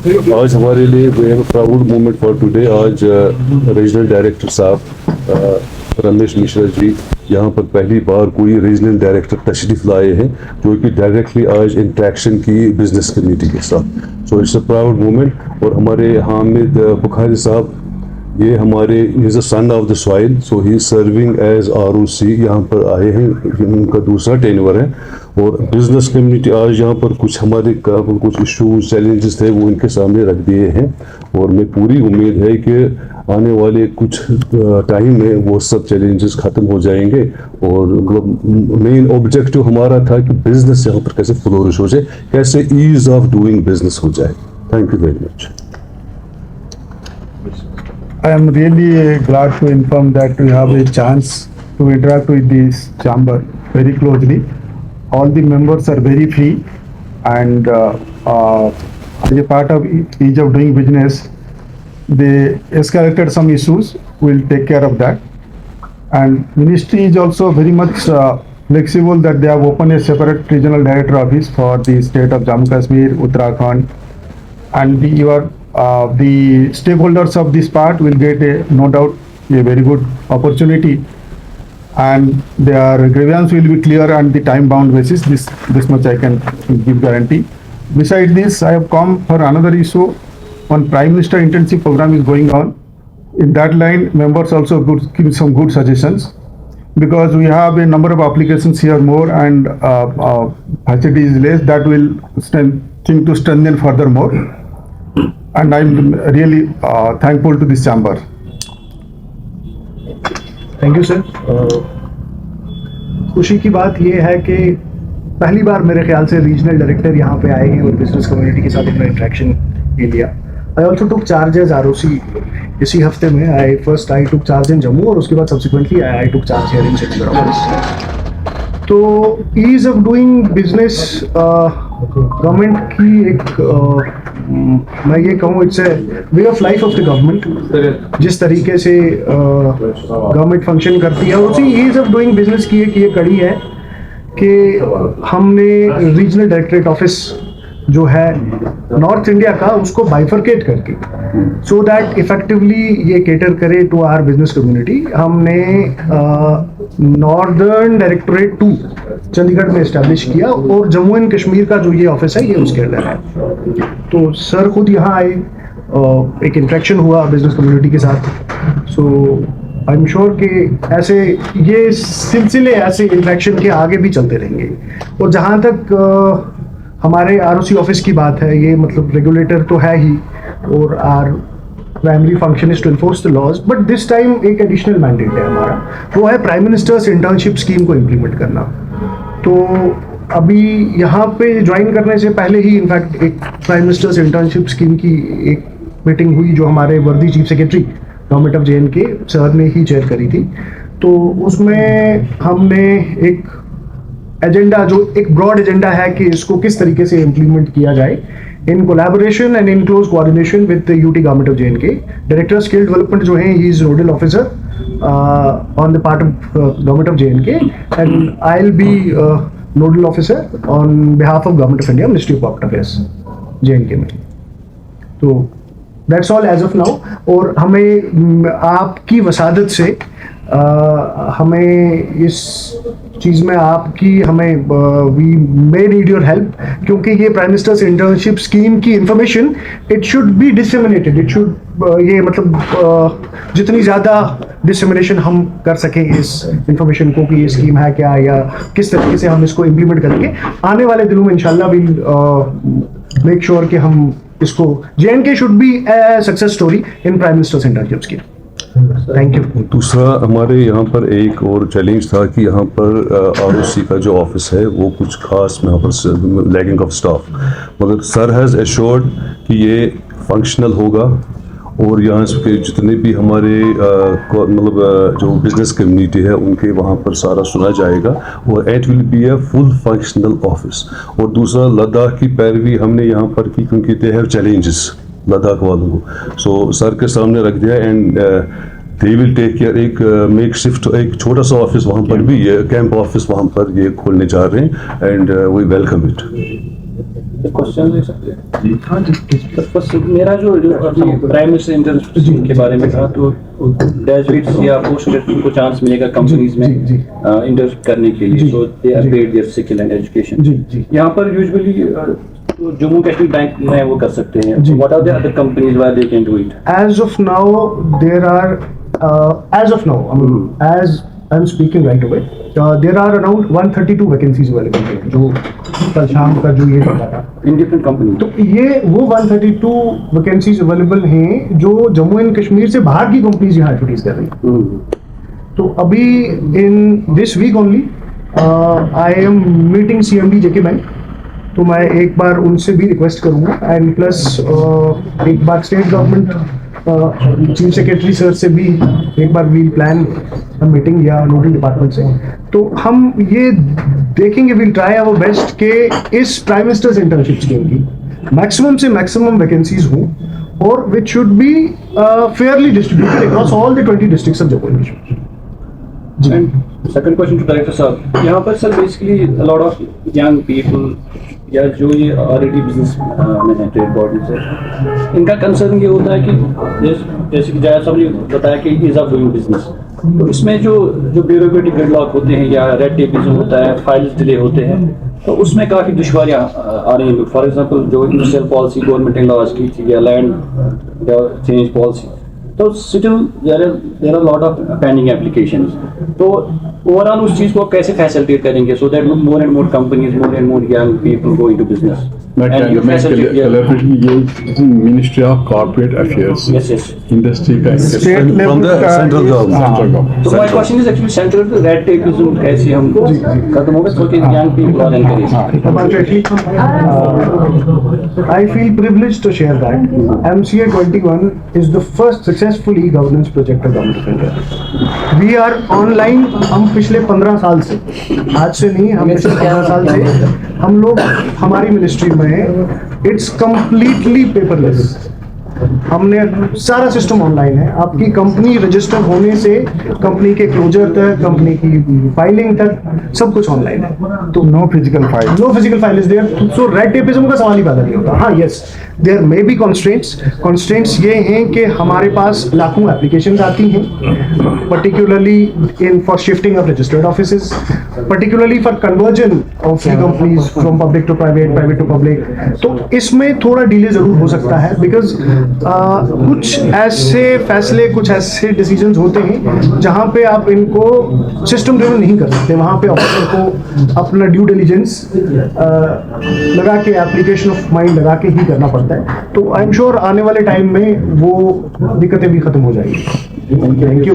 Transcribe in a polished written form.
आज हमारे लिए प्राउड मोमेंट फॉर टुडे। आज रीजनल डायरेक्टर साहब रमेश मिश्रा जी यहाँ पर पहली बार कोई रीजनल डायरेक्टर तशरीफ लाए हैं जो कि डायरेक्टली आज इंटरेक्शन की बिजनेस कम्युनिटी के साथ। So it's a proud moment. और हमारे हामिद बुखारी साहब, ये हमारे is a son of the soil, so he serving as ROC यहाँ पर आए हैं, उनका दूसरा टेन्योर है। और बिजनेस कम्युनिटी आज यहाँ पर कुछ हमारे कुछ इश्यूज चैलेंजेस थे वो इनके सामने रख दिए हैं। और मैं पूरी उम्मीद है कि आने वाले कुछ टाइम में वो सब चैलेंजेस ख़त्म हो जाएंगे। और मतलब मेन ऑब्जेक्टिव हमारा था कि बिजनेस यहाँ पर कैसे फ्लोरिश हो जाए, कैसे ईज ऑफ डूइंग बिजनेस हो जाए। Thank you very much. I am really glad to inform that we have a chance to interact with this chamber very closely. All the members are very free, and as a part of ease of doing business, they escalated some issues. We'll take care of that. And ministry is also very much flexible that they have opened a separate regional director office for the state of Jammu Kashmir, Uttarakhand, and the stakeholders of this part will get no doubt a very good opportunity, and their grievance will be clear and the time bound basis. This much I can give guarantee. Besides this, I have come for another issue. One Prime Minister internship program is going on. In that line, members also give some good suggestions, because we have a number of applications here more, and facility is less. That will think to strengthen furthermore. And I'm really thankful to this chamber. Thank you sir. खुशी की बात यह है कि पहली बार मेरे ख्याल से रीजनल डायरेक्टर यहाँ पे आए हैं और बिजनेस कम्युनिटी के साथ इनका इंटरेक्शन ले लिया। I also took charge as ROC इसी हफ्ते में। आई टुक चार्ज इन जम्मू, और उसके बाद subsequently I took charge here in Srinagar. तो ease of doing business government की एक मैं ये कहूँ it's way of life of the government. जिस तरीके से गवर्नमेंट फंक्शन करती है, उसी ईज ऑफ डूइंग बिजनेस की एक ये कड़ी है कि हमने रीजनल डायरेक्टरेट ऑफिस जो है नॉर्थ इंडिया का, उसको बाइफरकेट करके सो दैट इफेक्टिवली ये केटर करे टू आवर बिजनेस कम्युनिटी। हमने नॉर्दर्न डायरेक्टोरेट 2 चंडीगढ़ में इस्टेब्लिश किया, और जम्मू एंड कश्मीर का जो ये ऑफिस है ये उसके अंदर है। तो सर खुद यहाँ आए, एक इंटरेक्शन हुआ बिजनेस कम्युनिटी के साथ। सो आई एम श्योर कि ऐसे ये सिलसिले ऐसे इंटरेक्शन के आगे भी चलते रहेंगे। और जहाँ तक हमारे ROC ऑफिस की बात है, ये मतलब रेगुलेटर तो है ही, और our primary function is to enforce the laws, but this time एक एडिशनल मैंडेट है हमारा, वो है प्राइम मिनिस्टर्स इंटर्नशिप स्कीम को इम्प्लीमेंट करना। तो अभी यहाँ पे ज्वाइन करने से पहले ही इनफैक्ट एक प्राइम मिनिस्टर्स इंटर्नशिप स्कीम की एक मीटिंग हुई, जो हमारे worthy chief secretary government of JNK sir ने ही चेयर करी थी। तो उसमें हमने एक एजेंडा, जो एक ब्रॉड एजेंडा है कि इसको किस तरीके से इम्प्लीमेंट किया जाए, in collaboration and in close coordination with the UT government of JNK। Director skill development जो है, he is nodal officer on the part of government of JNK, and I will be nodal officer on behalf of government of India, ministry of corporate affairs JNK में। तो that's all as of now. और हमें आपकी वसादत से हमें इस चीज़ में आपकी we may need your help, क्योंकि ये प्राइम मिनिस्टर्स इंटर्नशिप स्कीम की information it should be disseminated. It should ये मतलब जितनी ज़्यादा डिसेमिनेशन हम कर सकें इस इंफॉर्मेशन को कि ये स्कीम है क्या, या किस तरीके से हम इसको इम्प्लीमेंट करेंगे, आने वाले दिनों में इंशाल्लाह विल मेक श्योर कि हम इसको JNK should be a success story in prime minister's internship scheme. Thank you. दूसरा हमारे यहाँ पर एक और चैलेंज था कि यहाँ पर ROC का जो ऑफिस है वो कुछ खास यहाँ पर लैगिंग ऑफ स्टाफ, मगर सर हैज़ एश्योर्ड कि ये फंक्शनल होगा, और यहाँ के जितने भी हमारे मतलब जो बिजनेस कम्युनिटी है उनके वहाँ पर सारा सुना जाएगा, और it will be a full functional office. और दूसरा, लद्दाख की पैरवी हमने यहाँ पर की, क्योंकि दे हैव चैलेंजेस लद्दाख वालों को, सो सर के सामने रख दिया, and they will take care. एक मेक शिफ्ट, एक छोटा सा ऑफिस वहाँ पर भी, कैंप ऑफिस वहाँ पर ये खोलने जा रहे हैं, and we welcome it. Question ले सकते हैं? हाँ जी तो बस मेरा जो अपनी प्राइम मिनिस्टर इंटर्नशिप के बारे में था, तो ग्रेजुएट्स या पोस्ट ग्रेजुएट को चांस मिलेगा कंपनीज में जी। इंटर्नशिप करने के लिए, जी, सो दे आर जी। Paid their skill and education. जी, जी। यहाँ पर यूजुअली जम्मू कश्मीर बैंक में वो कर सकते हैं। जी। What are the other companies where they can do it? as of now there are as of now as I'm speaking right away there are around 132 vacancies available हैं, जो कल शाम का जो ये पता था। In different company. तो ये वो 132 वैकेंसीज अवेलेबल हैं जो जम्मू एंड कश्मीर से बाहर की कंपनीज यहाँ एडवर्टाइज कर रही हैं। तो अभी in this week only I am meeting CMD JK bank, तो मैं एक बार उनसे भी रिक्वेस्ट करूंगा एंड प्लस एक बार state government chief secretary sir से भी एक बार वील प्लान मीटिंग या नोडल डिपार्टमेंट से, तो हम ये देखेंगे, वील ट्राई आवर बेस्ट के इस प्राइम मिनिस्टर्स इंटर्नशिप स्कीम की मैक्सिमम से मैक्सिमम वैकेंसीज हों और which should be fairly distributed across all the 20 districts of Jammu and Kashmir. Second question to director साहब, यहाँ पर sir basically lot of young people या जो ये ऑलरेडी बिजनेस में है ट्रेड बॉडी से, इनका कंसर्न ये होता है कि जैसे कि जायद साहब ने बताया कि इज ऑफ डूइंग बिजनेस, तो इसमें जो ब्यूरोक्रेटिक डेडलॉक होते हैं या रेड टेपिज्म होता है, फाइल्स डिले होते हैं, तो उसमें काफ़ी दुश्वारियाँ आ रही हैं। फॉर एग्जांपल जो इंडस्ट्रियल पॉलिसी गवर्नमेंट ने लॉन्च की थी या लैंड चेंज पॉलिसी, तो still there are lot of pending applications. तो ओवरऑल उस चीज़ को कैसे फैसिलिटेट करेंगे so that more and more companies, more and more young people go into business? Ministry of corporate affairs industry का State From level the का- central government. Central government. तो my question is actually central red tapism कैसे हम खत्म होगा so कि young people are encourage? I feel privileged to share that MCA 21 is the first successful e-governance project of Government of India. We are online, हम पिछले 15 साल से, आज से नहीं, हम पिछले 15 साल से हम लोग हमारी मिनिस्ट्री में इट्स कंप्लीटली पेपरलेस। हमने सारा सिस्टम ऑनलाइन है, आपकी कंपनी रजिस्टर होने से कंपनी के क्लोजर तक, कंपनी की फाइलिंग तक सब कुछ ऑनलाइन है। तो No physical file. No physical file is there, so red tapism का सवाल ही पैदा नहीं होता। हाँ yes, there may be constraints ये हैं कि हमारे पास लाखों एप्लीकेशंस आती हैं, particularly in for shifting of registered offices, particularly for conversion of companies from public to private, private to public. तो इसमें थोड़ा डिले जरूर हो सकता है बिकॉज कुछ ऐसे फैसले, कुछ ऐसे डिसीजंस होते हैं जहां पे आप इनको सिस्टम ड्रिवन नहीं कर सकते, वहां पे ऑफिसर को अपना ड्यू डिलिजेंस लगा के, एप्लीकेशन ऑफ माइंड लगा के ही करना पड़ता है। तो आई एम श्योर आने वाले टाइम में वो दिक्कतें भी खत्म हो जाएगी। Thank you.